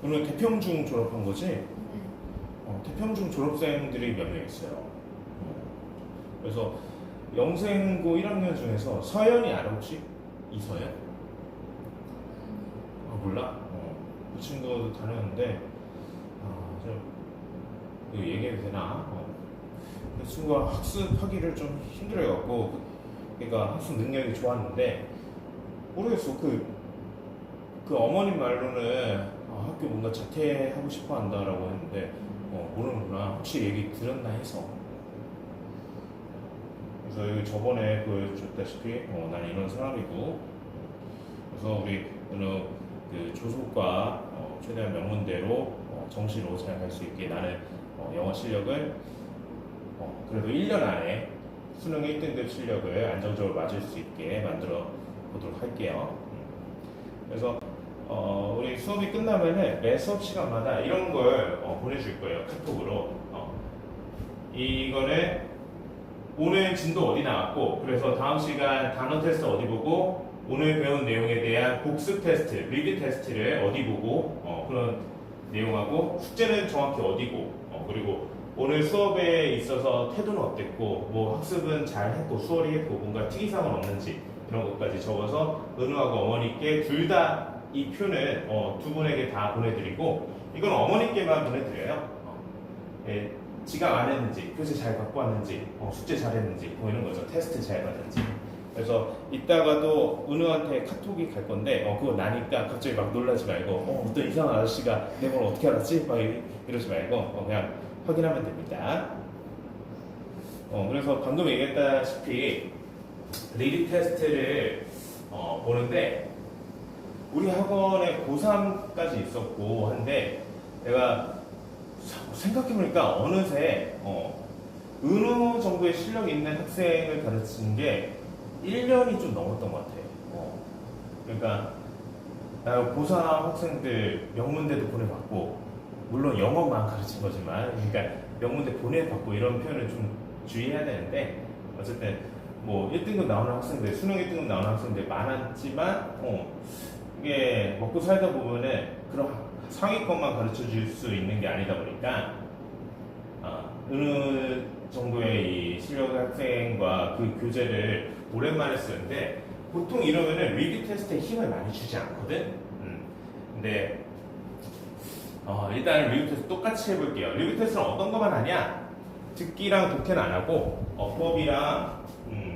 오늘 태평중 졸업한 거지? 네. 태평중 졸업생들이 몇 명 있어요. 그래서 영생고 1학년 중에서 서연이 알아 혹시? 이서연? 몰라? 그 친구도 다녔는데 좀 이거 얘기해도 되나? 그 친구가 학습하기를 좀 힘들어해갖고 그러니까 학습 능력이 좋았는데 모르겠어. 그 어머님 말로는 학교 뭔가 자퇴하고 싶어 한다라고 했는데 모르는구나. 혹시 얘기 들었나 해서. 그래서 여기 저번에 보여줬다시피 나는 이런 사람이고, 그래서 우리 어느 그 조속과 최대한 명문대로 정시로 잘 갈 수 있게 나는 영어 실력을 그래도 1년 안에 수능 1등급 실력을 안정적으로 맞을 수 있게 만들어 보도록 할게요. 그래서 우리 수업이 끝나면은 매 수업 시간마다 이런 걸 보내줄 거예요. 카톡으로. 이거는 오늘 진도 어디 나왔고, 그래서 다음 시간 단어 테스트 어디 보고, 오늘 배운 내용에 대한 복습 테스트, 리뷰 테스트를 어디 보고, 그런 내용하고, 숙제는 정확히 어디고, 그리고 오늘 수업에 있어서 태도는 어땠고, 뭐 학습은 잘 했고, 수월히 했고, 뭔가 특이사항은 없는지, 그런 것까지 적어서 은우하고 어머니께 둘 다 이 표는 두 분에게 다 보내드리고, 이건 어머니께만 보내드려요. 예, 지각 안 했는지, 교재 잘 갖고 왔는지, 숙제 잘 했는지, 뭐 이런 거죠. 테스트 잘 받았는지. 그래서 이따가도 은우한테 카톡이 갈 건데, 그거 나니까 갑자기 막 놀라지 말고, 어떤 이상한 아저씨가 내 번호 어떻게 알았지? 막 이러지 말고, 그냥 확인하면 됩니다. 그래서 방금 얘기했다시피, 리드 테스트를 보는데, 우리 학원에 고3까지 있었고 한데, 내가 생각해보니까 어느새 은우 정도의 실력이 있는 학생을 가르치는 게 1년이 좀 넘었던 것 같아요. 그러니까 나 고3 학생들 명문대도 보내봤고, 물론 영어만 가르친 거지만, 그러니까 명문대 보내봤고 이런 표현을 좀 주의해야 되는데, 어쨌든 뭐 1등급 나오는 학생들, 수능 1등급 나오는 학생들 많았지만 이게 먹고 살다 보면은 그런 상위권만 가르쳐 줄 수 있는 게 아니다 보니까 어느 정도의 이 실력 학생과 그 교재를 오랜만에 쓰는데, 보통 이러면은 리뷰 테스트에 힘을 많이 주지 않거든. 근데 일단 리뷰 테스트 똑같이 해볼게요. 리뷰 테스트는 어떤 것만 하냐? 듣기랑 독해는 안 하고 어법이랑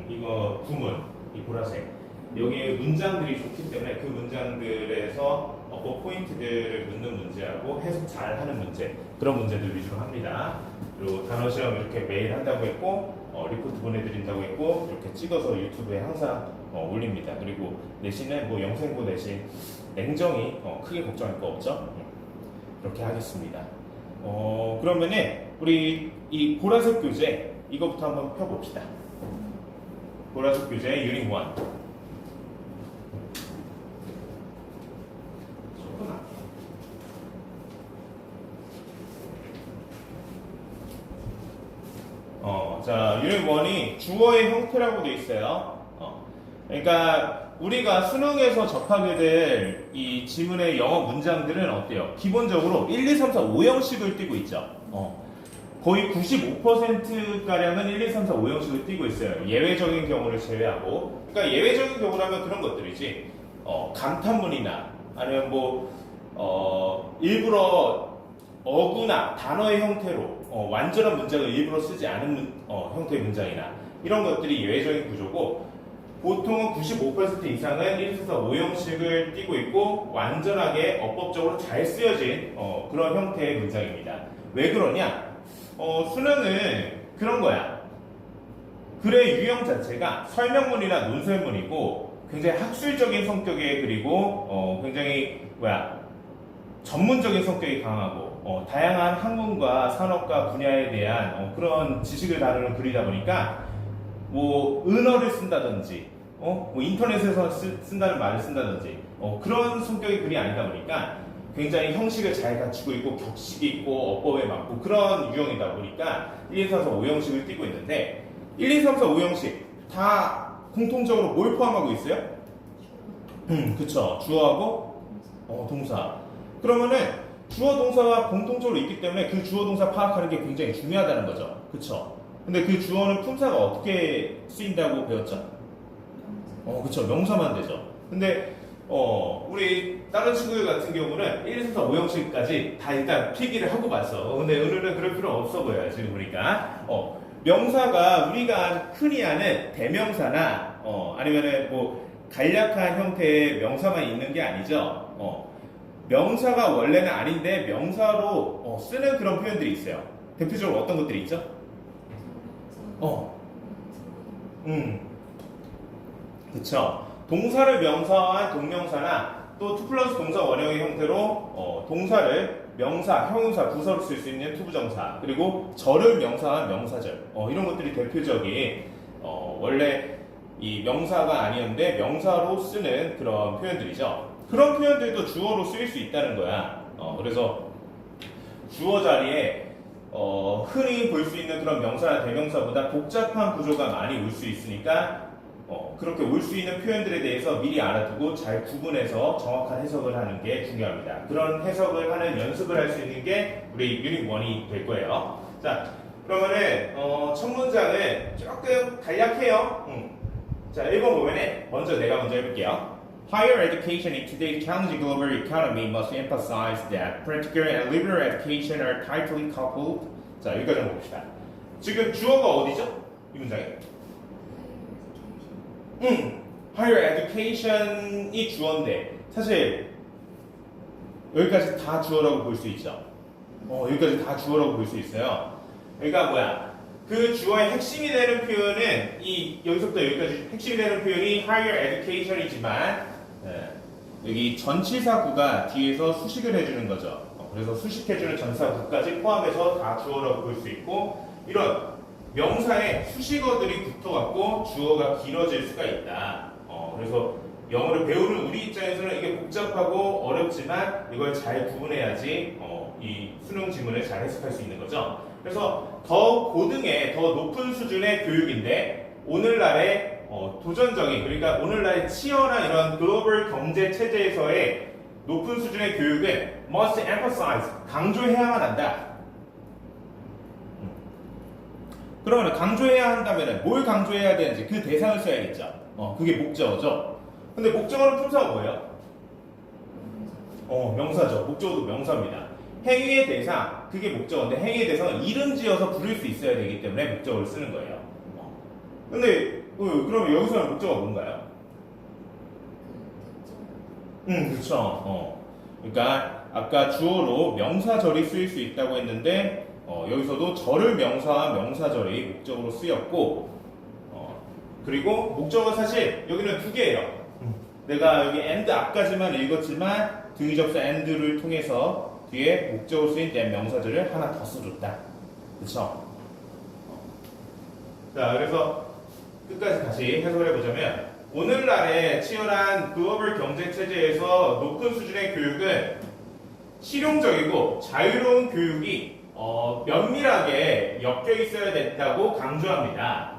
이거 구문, 이 보라색, 여기에 문장들이 좋기 때문에 그 문장들에서 어법 포인트들을 묻는 문제하고 해석 잘 하는 문제, 그런 문제들 위주로 합니다. 그리고 단어 시험 이렇게 매일 한다고 했고, 리포트 보내드린다고 했고, 이렇게 찍어서 유튜브에 항상 올립니다. 그리고 내신은 뭐 영생고 내신 냉정히 크게 걱정할 거 없죠? 그렇게 하겠습니다. 그러면은 우리 이 보라색 교재 이거부터 한번 펴봅시다. 보라색 교재 유닛 1. 자, 유닛 1이 주어의 형태라고 되어 있어요. 그러니까 우리가 수능에서 접하게 될 이 지문의 영어 문장들은 어때요? 기본적으로 1, 2, 3, 4, 5형식을 띄고 있죠. 거의 95%가량은 1, 2, 3, 4, 5형식을 띄고 있어요. 예외적인 경우를 제외하고. 그러니까 예외적인 경우라면 그런 것들이지. 감탄문이나 아니면 일부러 어구나 단어의 형태로 완전한 문장을 일부러 쓰지 않은 형태의 문장이나 이런 것들이 예외적인 구조고, 보통은 95% 이상은 1, 2, 3, 4, 5형식을 띄고 있고 완전하게 어법적으로 잘 쓰여진 그런 형태의 문장입니다. 왜 그러냐? 수능은 그런 거야. 글의 유형 자체가 설명문이나 논설문이고 굉장히 학술적인 성격의, 그리고 굉장히 전문적인 성격이 강하고 다양한 학문과 산업과 분야에 대한 그런 지식을 다루는 글이다 보니까 은어를 쓴다든지 인터넷에서 쓴다는 말을 쓴다든지 그런 성격의 글이 아니다 보니까 굉장히 형식을 잘 갖추고 있고 격식이 있고 어법에 맞고 그런 유형이다 보니까 1, 2, 3, 4, 5형식을 띄고 있는데, 1, 2, 3, 4, 5형식 다 공통적으로 뭘 포함하고 있어요? 그쵸. 주어하고 동사. 그러면은 주어 동사가 공통적으로 있기 때문에 그 주어 동사 파악하는 게 굉장히 중요하다는 거죠. 그쵸? 근데 그 주어는 품사가 어떻게 쓰인다고 배웠죠? 그쵸. 명사만 되죠. 근데 우리 다른 친구들 같은 경우는 1, 2, 3, 4, 5형식까지 다 일단 필기를 하고 봤어. 근데 오늘은 그럴 필요 없어 보여요. 지금 보니까. 명사가 우리가 흔히 아는 대명사나 아니면은 뭐 간략한 형태의 명사만 있는 게 아니죠. 명사가 원래는 아닌데 명사로 쓰는 그런 표현들이 있어요. 대표적으로 어떤 것들이 있죠? 그쵸. 동사를 명사화한 동명사나 또 투 플러스 동사 원형의 형태로 동사를 명사, 형용사, 부사로 쓸 수 있는 투부정사, 그리고 절을 명사한 명사절, 이런 것들이 대표적인 원래 이 명사가 아니었는데 명사로 쓰는 그런 표현들이죠. 그런 표현들도 주어로 쓰일 수 있다는 거야. 그래서 주어 자리에 흔히 볼 수 있는 그런 명사나 대명사보다 복잡한 구조가 많이 올 수 있으니까 그렇게 올 수 있는 표현들에 대해서 미리 알아두고 잘 구분해서 정확한 해석을 하는 게 중요합니다. 그런 해석을 하는 연습을 할 수 있는 게 우리 유닛 1이 될 거예요. 자, 그러면은 첫 문장은 조금 간략해요. 자, 1번 보면은 먼저 해볼게요. Higher education in today's challenging global economy must emphasize that practical and liberal education are tightly coupled. 자, 여기까지 한번 봅시다. 지금 주어가 어디죠? 이 문장에. Higher education이 주어인데 사실 여기까지 다 주어라고 볼 수 있죠. 여기까지 다 주어라고 볼 수 있어요. 그러니까 뭐야? 그 주어의 핵심이 되는 표현은 여기서부터 여기까지 핵심이 되는 표현이 higher education이지만 여기 전치사구가 뒤에서 수식을 해주는 거죠. 그래서 수식해주는 전사구까지 포함해서 다 주어라고 볼 수 있고 이런 명사에 수식어들이 붙어갖고 주어가 길어질 수가 있다. 그래서 영어를 배우는 우리 입장에서는 이게 복잡하고 어렵지만 이걸 잘 구분해야지 이 수능 지문을 잘 해석할 수 있는 거죠. 그래서 더 고등의 더 높은 수준의 교육인데 오늘날의 도전적인 그러니까 오늘날의 치열한 이런 글로벌 경제 체제에서의 높은 수준의 교육은 must emphasize 강조해야만 한다. 그러면 강조해야 한다면 뭘 강조해야 되는지 그 대상을 써야겠죠. 그게 목적어죠. 근데 목적어는 품사가 뭐예요? 명사죠. 목적어도 명사입니다. 행위의 대상, 그게 목적어인데 행위의 대상은 이름 지어서 부를 수 있어야 되기 때문에 목적어를 쓰는 거예요. 근데 그러면 여기서는 목적어가 뭔가요? 그렇죠. 그러니까 아까 주어로 명사절이 쓰일 수 있다고 했는데 여기서도 절을 명사와 명사절이 목적으로 쓰였고 그리고 목적어가 사실 여기는 두 개예요. 내가 여기 and 앞까지만 읽었지만 등위접수 and를 통해서 뒤에 목적으로 쓰인 된 명사절을 하나 더 써줬다. 그렇죠? 자, 그래서 끝까지 다시 해석을 해보자면 오늘날의 치열한 글로벌 경제 체제에서 높은 수준의 교육은 실용적이고 자유로운 교육이 면밀하게 엮여 있어야 된다고 강조합니다.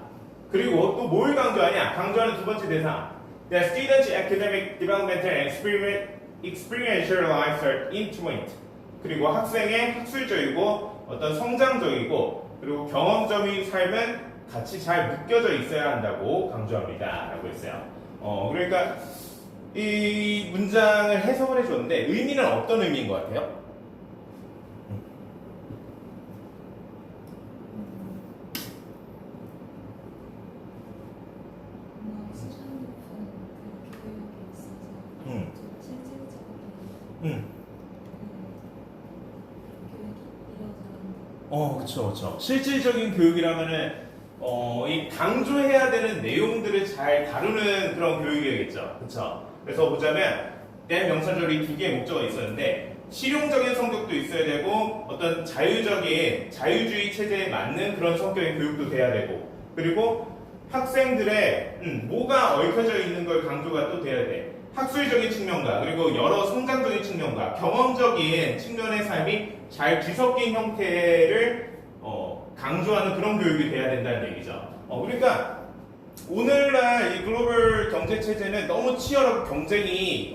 그리고 또 뭘 강조하냐? 강조하는 두 번째 대상. The students' academic development and experiential lives are intertwined. 그리고 학생의 학술적이고 어떤 성장적이고 그리고 경험적인 삶은 같이 잘 묶여져 있어야 한다고 강조합니다. 라고 했어요. 그러니까 이 문장을 해석을 해줬는데 의미는 어떤 의미인 것 같아요? 그쵸. 실질적인 교육이라면은, 이 강조해야 되는 내용들을 잘 다루는 그런 교육이겠죠. 그쵸. 그래서 보자면, 내 명사절이 두 개의 목적어가 있었는데, 실용적인 성격도 있어야 되고, 어떤 자유주의 체제에 맞는 그런 성격의 교육도 돼야 되고, 그리고 학생들의, 뭐가 얽혀져 있는 걸 강조가 또 돼야 돼. 학술적인 측면과 그리고 여러 성장적인 측면과 경험적인 측면의 삶이 잘 뒤섞인 형태를 강조하는 그런 교육이 돼야 된다는 얘기죠. 그러니까 오늘날 이 글로벌 경제 체제는 너무 치열하고 경쟁이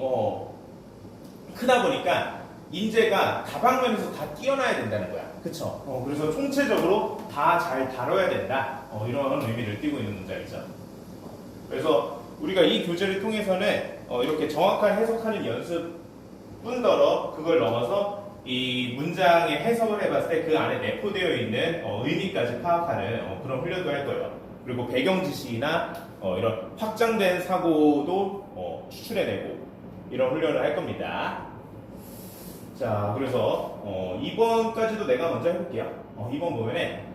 크다 보니까 인재가 다방면에서 다 뛰어나야 된다는 거야. 그쵸? 그래서 총체적으로 다 잘 다뤄야 된다. 이런 의미를 띠고 있는 문장이죠. 그래서 우리가 이 교재를 통해서는 이렇게 정확한 해석하는 연습뿐더러 그걸 넘어서 이 문장의 해석을 해봤을 때 그 안에 내포되어 있는 의미까지 파악하는 그런 훈련도 할 거예요. 그리고 배경 지식이나 이런 확장된 사고도 추출해내고 이런 훈련을 할 겁니다. 자, 그래서 2번까지도 내가 먼저 해볼게요. 2번 보면은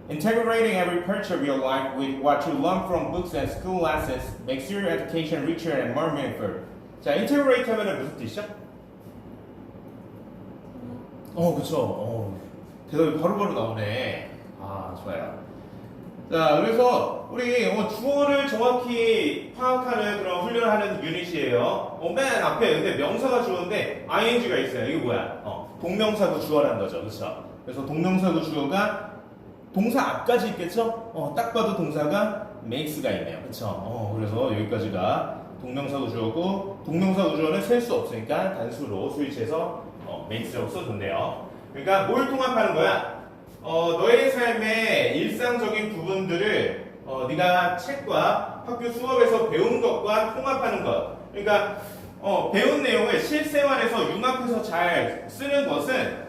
Integrating every part of your life with what you learn from books and school lessons makes your education richer and more meaningful. 자, integrate 하면은 무슨 뜻이죠? 그쵸. 대답이 바로바로 나오네. 아, 좋아요. 자, 그래서 우리 주어를 정확히 파악하는 그런 훈련을 하는 유닛이에요. 맨 앞에 근데 명사가 주어인데 ing가 있어요. 이게 뭐야? 동명사구 주어라는 거죠. 그쵸? 그래서 동명사구 주어가 동사 앞까지 있겠죠? 딱 봐도 동사가 makes가 있네요. 그쵸? 그래서 여기까지가 동명사구 주어고 동명사구 주어는 셀 수 없으니까 단수로 스위치해서 makes라고 써준대요. 그러니까 뭘 통합하는 거야? 너의 삶의 일상적인 부분들을 네가 책과 학교 수업에서 배운 것과 통합하는 것. 그러니까 배운 내용을 실생활에서 융합해서 잘 쓰는 것은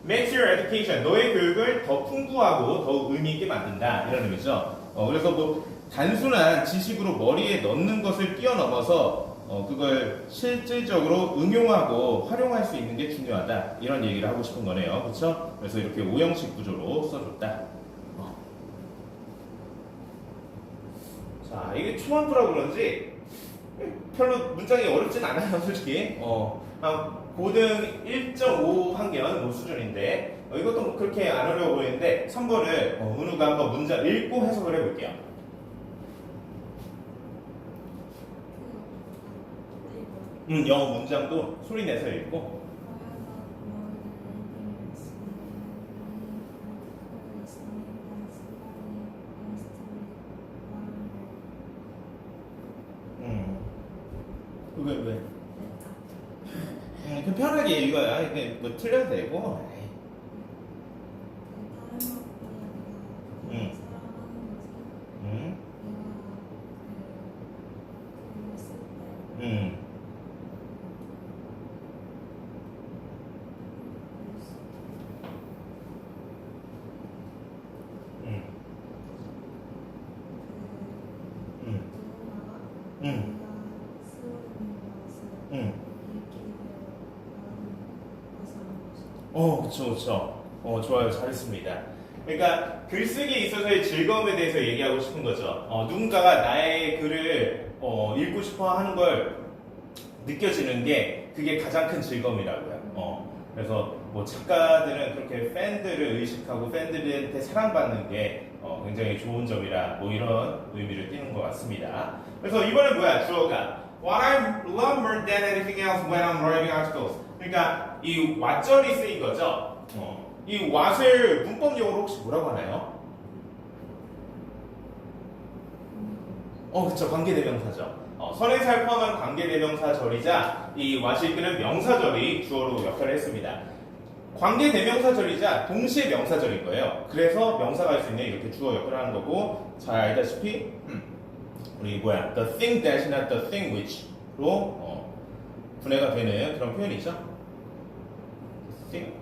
makes your education, 너의 교육을 더 풍부하고 더 의미 있게 만든다 이런 의미죠. 그래서 뭐 단순한 지식으로 머리에 넣는 것을 뛰어넘어서 그걸 실질적으로 응용하고 활용할 수 있는 게 중요하다 이런 얘기를 하고 싶은 거네요. 그렇죠? 그래서 이렇게 5형식 구조로 써줬다. 자, 이게 초반부라 그런지 별로 문장이 어렵진 않아요, 솔직히. 고등 1.5 학년 뭐 수준인데 이것도 뭐 그렇게 안 어려워 보이는데 3번을 은우가 한번 문장 읽고 해석을 해볼게요. 영어 문장도 소리 내서 읽고. 왜? 그 편하게 읽어야 이게 뭐 틀려도 되고. 그쵸. 좋아요. 잘했습니다. 그러니까 글쓰기에 있어서의 즐거움에 대해서 얘기하고 싶은 거죠. 누군가가 나의 글을 읽고 싶어 하는 걸 느껴지는 게 그게 가장 큰 즐거움이라고요. 그래서 뭐 작가들은 그렇게 팬들을 의식하고 팬들한테 사랑받는 게 굉장히 좋은 점이라 뭐 이런 의미를 띠는 것 같습니다. 그래서 이번엔 뭐야? 주어가 What I love more than anything else when I'm writing articles. 그러니까 이 what절이 쓰인 거죠. 이 what을 문법용어로 혹시 뭐라고 하나요? 그쵸. 관계대명사죠. 선행사를 포함한 관계대명사절이자 이 what이 이끄는 명사절이 주어로 역할을 했습니다. 관계대명사절이자 동시에 명사절인 거예요. 그래서 명사가 할 수 있는 이렇게 주어 역할을 하는 거고 잘 알다시피 우리 the thing that not the thing which로 분해가 되는 그런 표현이죠. thing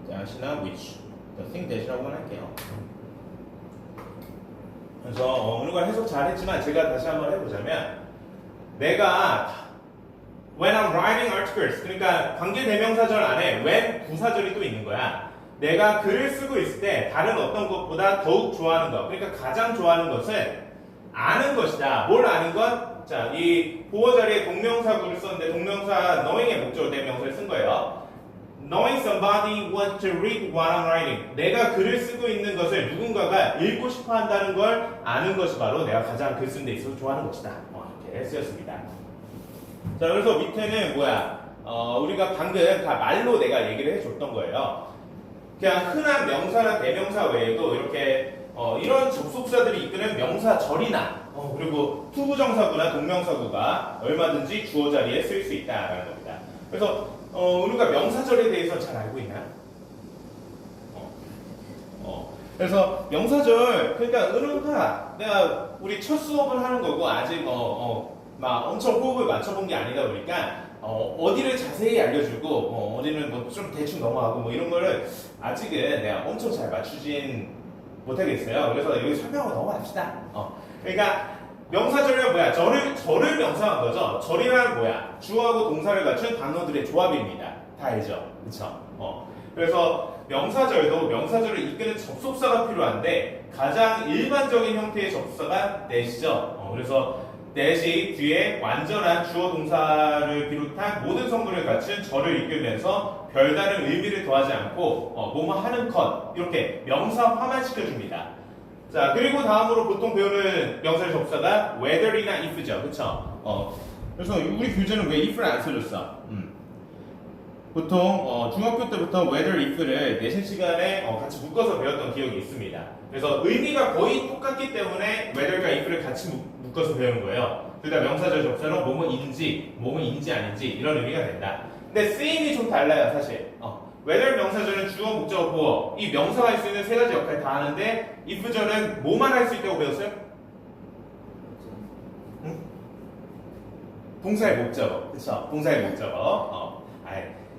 that이나 which, the thing that이라고만 할게요. 그래서 오늘 해석 잘했지만 제가 다시 한번 해보자면 내가 when I'm writing articles 그러니까 관계대명사절 안에 when 부사절이 또 있는 거야. 내가 글을 쓰고 있을 때 다른 어떤 것보다 더욱 좋아하는 것 그러니까 가장 좋아하는 것은 아는 것이다. 뭘 아는 것? 자, 이 보어 자리에 동명사구를 썼는데 동명사 knowing의 목적으로 대명사를 쓴 거예요. Knowing somebody wants to read what I'm writing. 내가 글을 쓰고 있는 것을 누군가가 읽고 싶어 한다는 걸 아는 것이 바로 내가 가장 글 쓰는 데 있어서 좋아하는 것이다. 이렇게 쓰였습니다. 자, 그래서 밑에는 우리가 방금 다 말로 내가 얘기를 해줬던 거예요. 그냥 흔한 명사나 대명사 외에도 이렇게 이런 접속사들이 이끄는 명사절이나 그리고 투부정사구나 동명사구가 얼마든지 주어 자리에 쓸 수 있다라는 겁니다. 그래서 은우가 명사절에 대해서 잘 알고 있나요? 그래서 명사절, 그러니까 은우가 내가 우리 첫 수업을 하는 거고 아직 막 엄청 호흡을 맞춰본 게 아니다 보니까 어디를 자세히 알려주고 어디는 뭐 좀 대충 넘어가고 뭐 이런 거를 아직은 내가 엄청 잘 맞추진 못하겠어요. 그래서 여기 설명을 넘어갑시다. 그러니까 명사절은 뭐야? 절을 명사한 거죠. 절이란 뭐야? 주어하고 동사를 갖춘 단어들의 조합입니다. 다 알죠? 그쵸? 그래서 명사절도 명사절을 이끄는 접속사가 필요한데 가장 일반적인 형태의 접속사가 that이죠. 그래서 that이 뒤에 완전한 주어 동사를 비롯한 모든 성분을 갖춘 절을 이끌면서 별다른 의미를 더하지 않고 뭐뭐 하는 것 이렇게 명사화만 시켜줍니다. 자, 그리고 다음으로 보통 배우는 명사의 접속사가 whether이나 if죠. 그쵸? 그래서 우리 교재는 왜 if를 안 써줬어? 보통 중학교 때부터 whether, if를 내신 시간에 같이 묶어서 배웠던 기억이 있습니다. 그래서 의미가 거의 똑같기 때문에 whether과 if를 같이 묶어서 배우는 거예요. 둘 다 명사절 접사로 뭐뭐인지 아닌지 이런 의미가 된다. 근데 쓰임이 좀 달라요, 사실. whether 명사절은 주어, 목적어, 보어 이 명사가 할 수 있는 세 가지 역할을 다 하는데 if절은 뭐만 할 수 있다고 배웠어요? 응? 동사의 목적어, 그쵸? 동사의 목적어.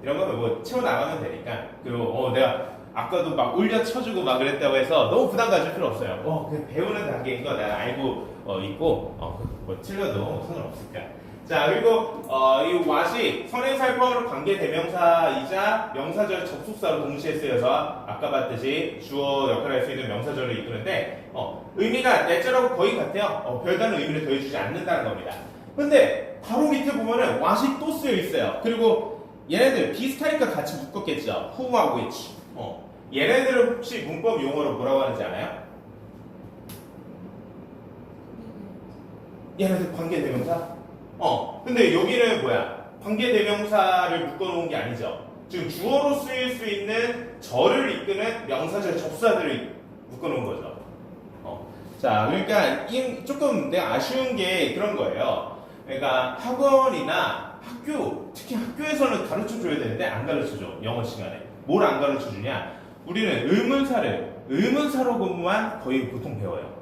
이런 거는 뭐 채워나가면 되니까. 그리고 내가 아까도 막 올려 쳐주고 막 그랬다고 해서 너무 부담 가질 필요 없어요. 그냥 배우는 단계인 거 내가 알고 있고 뭐 틀려도 상관없을까. 자, 그리고 이 what이 선행사를 포함으로 관계대명사이자 명사절 접속사로 동시에 쓰여서 아까 봤듯이 주어 역할을 할 수 있는 명사절을 이끄는데 의미가 내절하고 거의 같아요. 별다른 의미를 더해주지 않는다는 겁니다. 근데 바로 밑에 보면은 what이 또 쓰여 있어요. 그리고 얘네들 비슷하니까 같이 묶었겠죠. who와 which. 얘네들을 혹시 문법 용어로 뭐라고 하는지 알아요? 얘네들 관계대명사? 근데 여기는 뭐야? 관계대명사를 묶어놓은 게 아니죠. 지금 주어로 쓰일 수 있는 절을 이끄는 명사절 접사들을 묶어놓은 거죠. 자, 그러니까 조금 내가 아쉬운 게 그런 거예요. 그러니까 학원이나 학교, 특히 학교에서는 가르쳐줘야 되는데 안 가르쳐줘. 영어 시간에. 뭘 안 가르쳐주냐? 우리는 의문사로 근무만 거의 보통 배워요.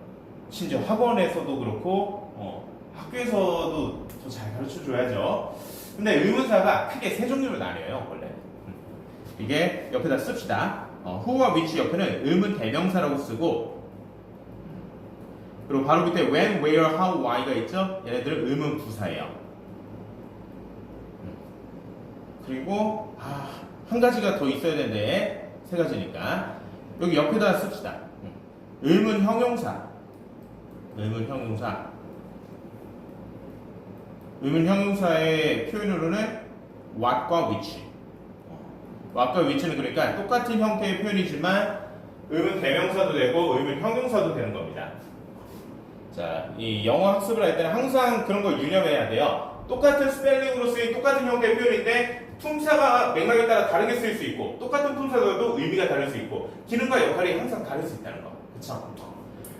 심지어 학원에서도 그렇고 학교에서도 더 잘 가르쳐줘야죠. 근데 의문사가 크게 세 종류로 나뉘어요. 원래 이게 옆에다 씁시다. who와 which 옆에는 의문 대명사라고 쓰고, 그리고 바로 밑에 when, where, how, why가 있죠. 얘네들은 의문 부사예요. 그리고 한 가지가 더 있어야 되는데 세 가지니까 여기 옆에다 씁시다. 의문 형용사. 의문 형용사의 표현으로는 what과 which. what과 which는 그러니까 똑같은 형태의 표현이지만 의문 대명사도 되고 의문 형용사도 되는 겁니다. 자, 이 영어 학습을 할 때는 항상 그런 걸 유념해야 돼요. 똑같은 스펠링으로 쓰인 똑같은 형태의 표현인데 품사가 맥락에 따라 다르게 쓰일 수 있고, 똑같은 품사도 의미가 다를 수 있고, 기능과 역할이 항상 다를 수 있다는 거. 그쵸?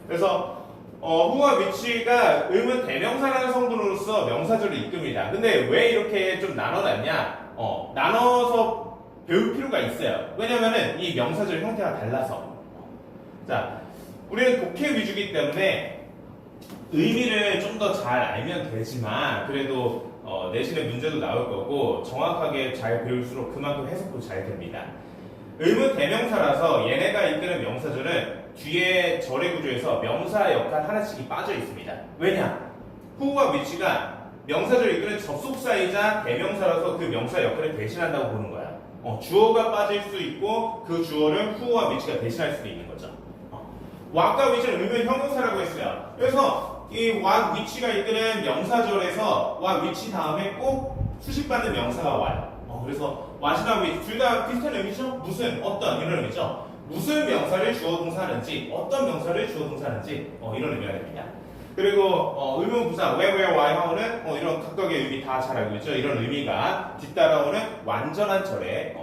그래서 who와 which가 의문 대명사라는 성분으로서 명사절을 이끕니다. 근데 왜 이렇게 좀 나눠놨냐? 나눠서 배울 필요가 있어요. 왜냐면은 이 명사절 형태가 달라서. 자, 우리는 독해 위주이기 때문에 의미를 좀 더 잘 알면 되지만 그래도 내신의 문제도 나올 거고 정확하게 잘 배울수록 그만큼 해석도 잘 됩니다. 의문 대명사라서 얘네가 이끄는 명사절은 뒤에 절의 구조에서 명사 역할 하나씩이 빠져 있습니다. 왜냐? who와 which가 명사절을 이끄는 접속사이자 대명사라서 그 명사 역할을 대신한다고 보는 거야. 주어가 빠질 수 있고 그 주어를 who와 which가 대신할 수도 있는 거죠. what과 which는 의문 형용사라고 했어요. 그래서 이 what, which가 이끄는 명사절에서 what, which 다음에 꼭 수식받는 명사가 와요. 그래서 what이나 which 둘 다 비슷한 의미죠? 무슨, 어떤 이런 의미죠. 무슨 명사를 주어 동사하는지, 어떤 명사를 주어 동사하는지 이런 의미가 됩니다. 그리고 의문 부사 where, why, how는 이런 각각의 의미 다 잘 알고 있죠. 이런 의미가 뒤따라오는 완전한 절에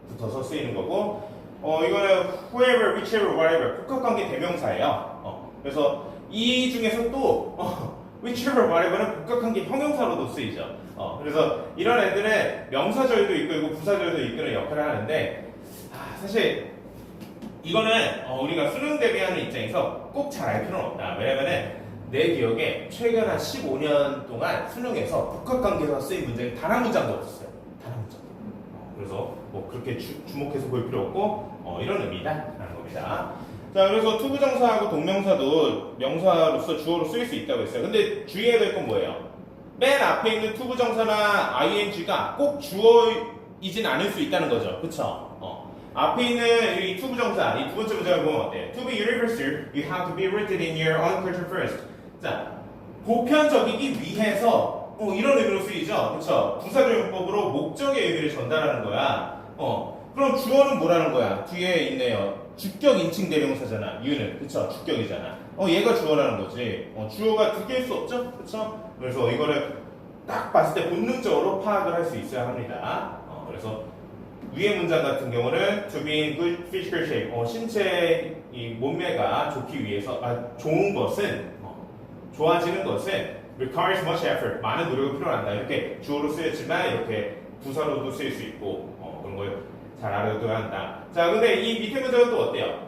붙어서 쓰이는 거고, 이거는 whoever, whichever, whatever 복합관계 대명사예요. 그래서 이 중에서 또 whichever whatever는 복각한 게 형용사로도 쓰이죠. 그래서 이런 애들은 명사절도 이끌고 부사절도 이끄는 역할을 하는데 사실 이거는 우리가 수능 대비하는 입장에서 꼭 잘 알 필요는 없다. 왜냐면은 내 기억에 최근 한 15년 동안 수능에서 복합관계가 쓰인 문장이 단 한 문장도 없었어요. 단 한 문장. 그래서 뭐 그렇게 주목해서 볼 필요 없고 이런 의미다라는 겁니다. 자, 그래서 투부정사하고 동명사도 명사로서 주어로 쓰일 수 있다고 했어요. 근데 주의해야 될 건 뭐예요? 맨 앞에 있는 투부정사나 ing가 꼭 주어이진 않을 수 있다는 거죠. 그쵸? 앞에 있는 이 투부정사, 이 두 번째 문장을 보면 어때요? To be universal, you have to be rooted in your own culture first. 자, 보편적이기 위해서 이런 의미로 쓰이죠. 그쵸? 부사적용법으로 목적의 의미를 전달하는 거야. 그럼 주어는 뭐라는 거야? 뒤에 있네요. 주격 인칭 대명사잖아. you는. 그쵸? 주격이잖아. 얘가 주어라는 거지. 주어가 두 개일 수 없죠? 그쵸? 그래서 이거를 딱 봤을 때 본능적으로 파악을 할 수 있어야 합니다. 그래서 위의 문장 같은 경우는 to be in good physical shape. 신체 이 몸매가 좋기 위해서 좋은 것은 좋아지는 것은 requires much effort. 많은 노력이 필요한다. 이렇게 주어로 쓰였지만 이렇게 부사로도 쓰일 수 있고 그런 걸 잘 알아둬야 한다. 자, 근데 이 밑에 문장은 또 어때요?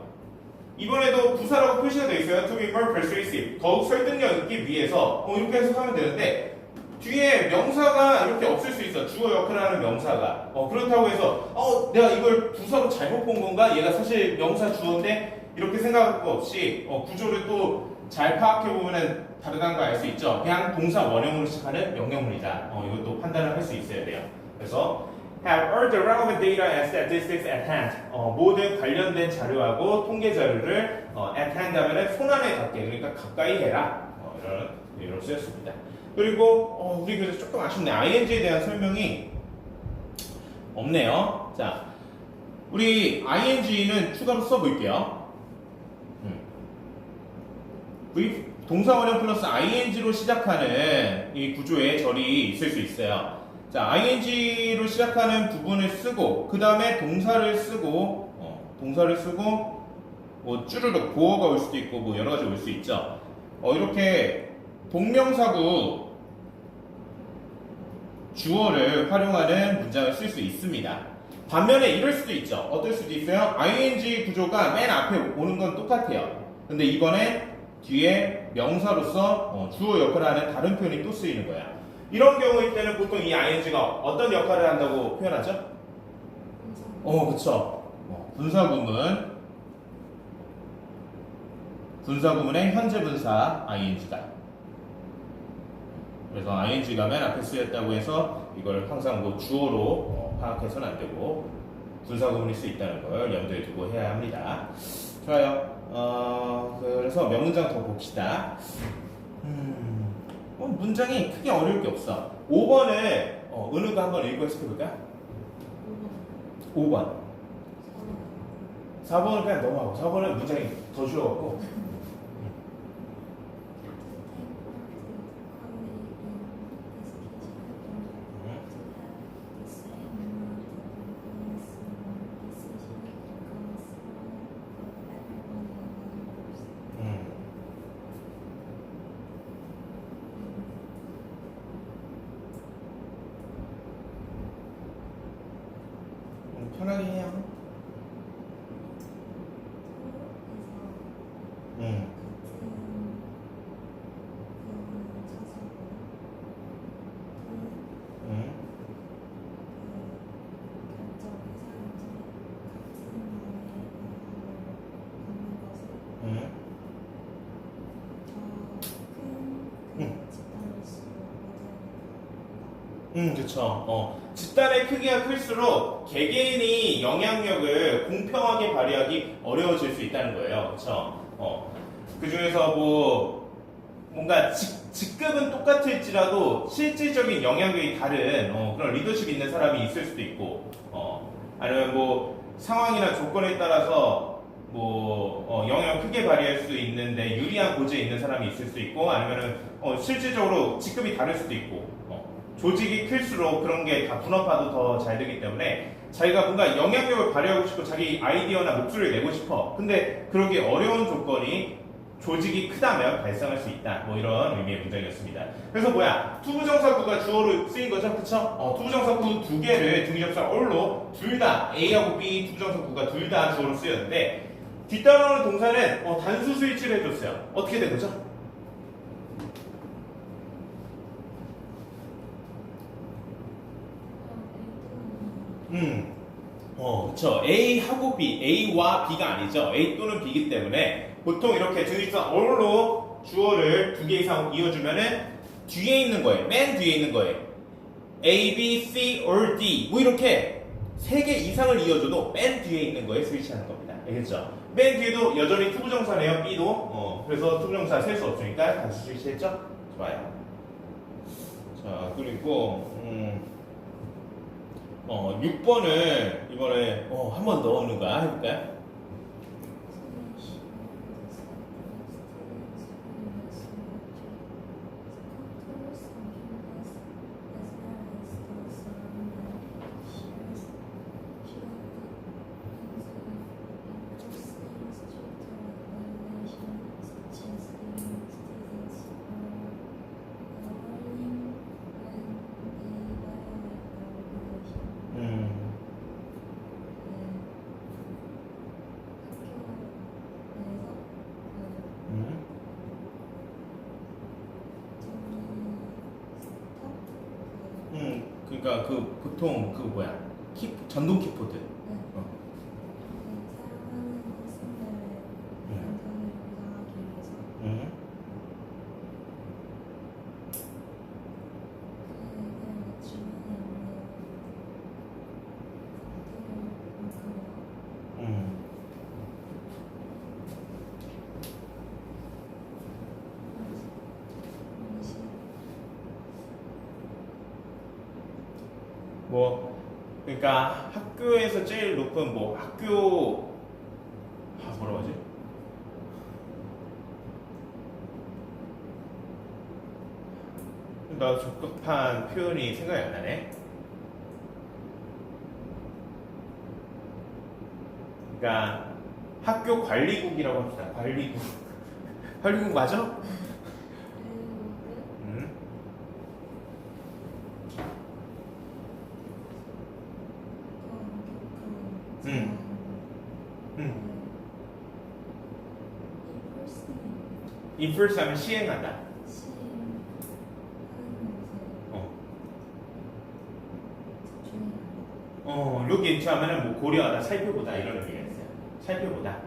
이번에도 부사라고 표시가 되어 있어요. To be more persuasive. 더욱 설득력 있기 위해서 이렇게 해석하면 되는데 뒤에 명사가 이렇게 없을 수 있어. 주어 역할을 하는 명사가. 그렇다고 해서 내가 이걸 부사로 잘못 본 건가? 얘가 사실 명사 주어인데 이렇게 생각할 거 없이 구조를 또 잘 파악해 보면은 다르다는 걸 알 수 있죠. 그냥 동사 원형으로 시작하는 명령문이다. 이것도 판단을 할 수 있어야 돼요. 그래서 have all the relevant data and statistics at hand. 모든 관련된 자료하고 통계 자료를 at hand 하면은 손안에 갖게, 그러니까 가까이 해라. 이런 의미로 쓰였습니다. 그리고 우리 그래서 조금 아쉽네. ing에 대한 설명이 없네요. 자, 우리 ing는 추가로 써볼게요. 동사 원형 플러스 ing로 시작하는 이 구조에 절이 있을 수 있어요. 자, ing로 시작하는 부분을 쓰고 그 다음에 동사를 쓰고 뭐 쭈르륵 보어가 올 수도 있고 뭐 여러 가지 올 수 있죠. 이렇게 동명사구 주어를 활용하는 문장을 쓸 수 있습니다. 반면에 이럴 수도 있죠. 어떨 수도 있어요? ing 구조가 맨 앞에 오는 건 똑같아요. 근데 이번에 뒤에 명사로서 주어 역할을 하는 다른 표현이 또 쓰이는 거야. 이런 경우일 때는 보통 이 ing가 어떤 역할을 한다고 표현하죠? 그쵸. 분사구문의 현재 분사 ing다. 그래서 ing가 맨 앞에 쓰였다고 해서 이걸 항상 뭐 주어로 파악해서는 안 되고 분사구문일 수 있다는 걸 염두에 두고 해야 합니다. 좋아요. 그래서 몇 문장 더 봅시다. 문장이 크게 어려울 게 없어. 5번을 은우가 한번 읽고 해석해볼까? 5번. 4번은 그냥 넘어가고 4번은 문장이 더 줄어갖고 편하게 해요. 그쵸. 집단의 크기가 클수록 개개인이 영향력을 공평하게 발휘하기 어려워질 수 있다는 거예요. 그쵸. 그 중에서 뭔가 직급은 똑같을지라도 실질적인 영향력이 다른 그런 리더십 있는 사람이 있을 수도 있고, 아니면 상황이나 조건에 따라서 영향을 크게 발휘할 수 있는데 유리한 고지에 있는 사람이 있을 수 있고, 아니면은 실질적으로 직급이 다를 수도 있고, 조직이 클수록 그런 게 다 분업화도 더 잘 되기 때문에 자기가 뭔가 영향력을 발휘하고 싶고 자기 아이디어나 목소리를 내고 싶어. 근데 그러기 어려운 조건이 조직이 크다면 발생할 수 있다. 뭐 이런 의미의 문장이었습니다. 그래서 뭐야? 투부정사구가 주어로 쓰인 거죠, 그쵸? 투부정사구 두 개를 등기접사 or로 둘 다 A하고 B 투부정사구가 둘 다 주어로 쓰였는데 뒤따라오는 동사는 단수 스위치를 해줬어요. 어떻게 된 거죠? 그쵸. A하고 B, A와 B가 아니죠. A 또는 B이기 때문에 보통 이렇게 등기접사 or로 주어를 두 개 이상 이어주면은 뒤에 있는 거예요. 맨 뒤에 있는 거예요. A, B, C, or D. 뭐 이렇게 세 개 이상을 이어줘도 맨 뒤에 있는 거에 스위치하는 겁니다. 알겠죠? 맨 뒤에도 여전히 투부정사네요. B도. 그래서 투부정사 셀 수 없으니까 단수 스위치했죠? 좋아요. 자, 그리고 6번을 이번에 한 번 넣어오는 거야. 해볼까요? 그러니까 그 보통 그 뭐야 전동 키보드. 뭐 그러니까 학교에서 제일 높은 뭐 학교 뭐라고 하지? 나 적합한 표현이 생각이 안 나네. 그러니까 학교 관리국이라고 합시다. 관리국. 관리국 맞아? 인플스 하면 시행하다. look into 하면은 뭐 고려하다, 살펴보다 이런 의미가 있어요. 살펴보다.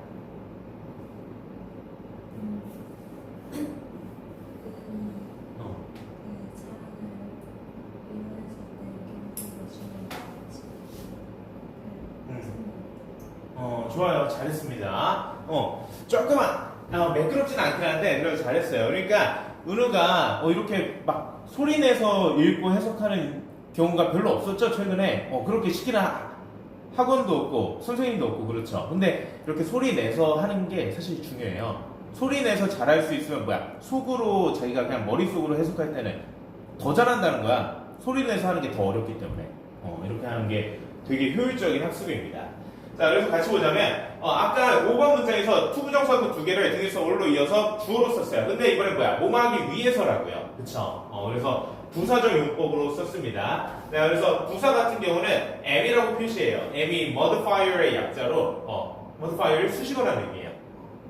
좋아요. 잘했습니다. 조금만 매끄럽진 않긴 한데 그래도 잘했어요. 그러니까 은우가 이렇게 막 소리내서 읽고 해석하는 경우가 별로 없었죠, 최근에. 그렇게 시키는 학원도 없고 선생님도 없고 그렇죠. 근데 이렇게 소리내서 하는 게 사실 중요해요. 소리내서 잘할 수 있으면 뭐야, 속으로 자기가 그냥 머릿속으로 해석할 때는 더 잘한다는 거야. 소리내서 하는 게 더 어렵기 때문에 이렇게 하는 게 되게 효율적인 학습입니다. 자, 그래서 같이 보자면 아까 5번 문장에서 투부정사구 두 개를 등에서 올로 이어서 주어로 썼어요. 근데 이번엔 뭐야? 뭐뭐하기 위해서라고요. 그쵸? 그래서 부사적 용법으로 썼습니다. 네, 그래서 부사 같은 경우는 am이라고 표시해요. am이 modifier의 약자로 modifier를 수식어라는 의미예요.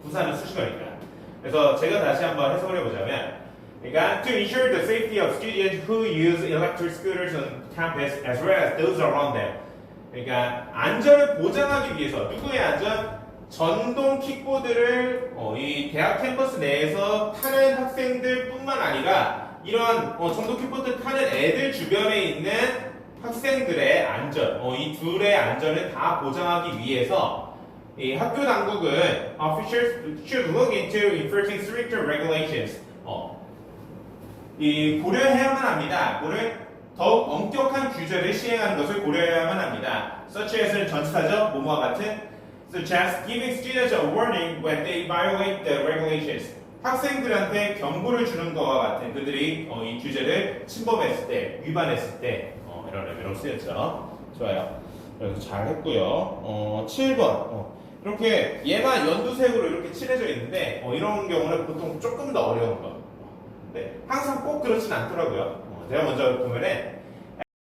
부사는 수식어니까. 그래서 제가 다시 한번 해석을 해보자면, 그러니까 to ensure the safety of students who use electric scooters on campus as well as those around them. 그러니까 안전을 보장하기 위해서 누구의 안전? 전동 킥보드를 이 대학 캠퍼스 내에서 타는 학생들뿐만 아니라 이런 전동 킥보드 타는 애들 주변에 있는 학생들의 안전, 이 둘의 안전을 다 보장하기 위해서 이 학교 당국은 officials should look into enforcing stricter regulations. 이 고려해야만 합니다. 더욱 엄격한 규제를 시행하는 것을 고려해야만 합니다. Such as는 전치사죠. 뭐뭐와 같은. Such as giving students a warning when they violate the regulations. 학생들한테 경고를 주는 것과 같은 그들이 이 규제를 침범했을 때, 위반했을 때 이런 의미로 쓰였죠. 좋아요. 그래서 잘 했고요. 7번. 이렇게 얘만 연두색으로 이렇게 칠해져 있는데 이런 경우는 보통 조금 더 어려운 거. 네, 항상 꼭 그렇진 않더라고요. 제가 먼저 보면은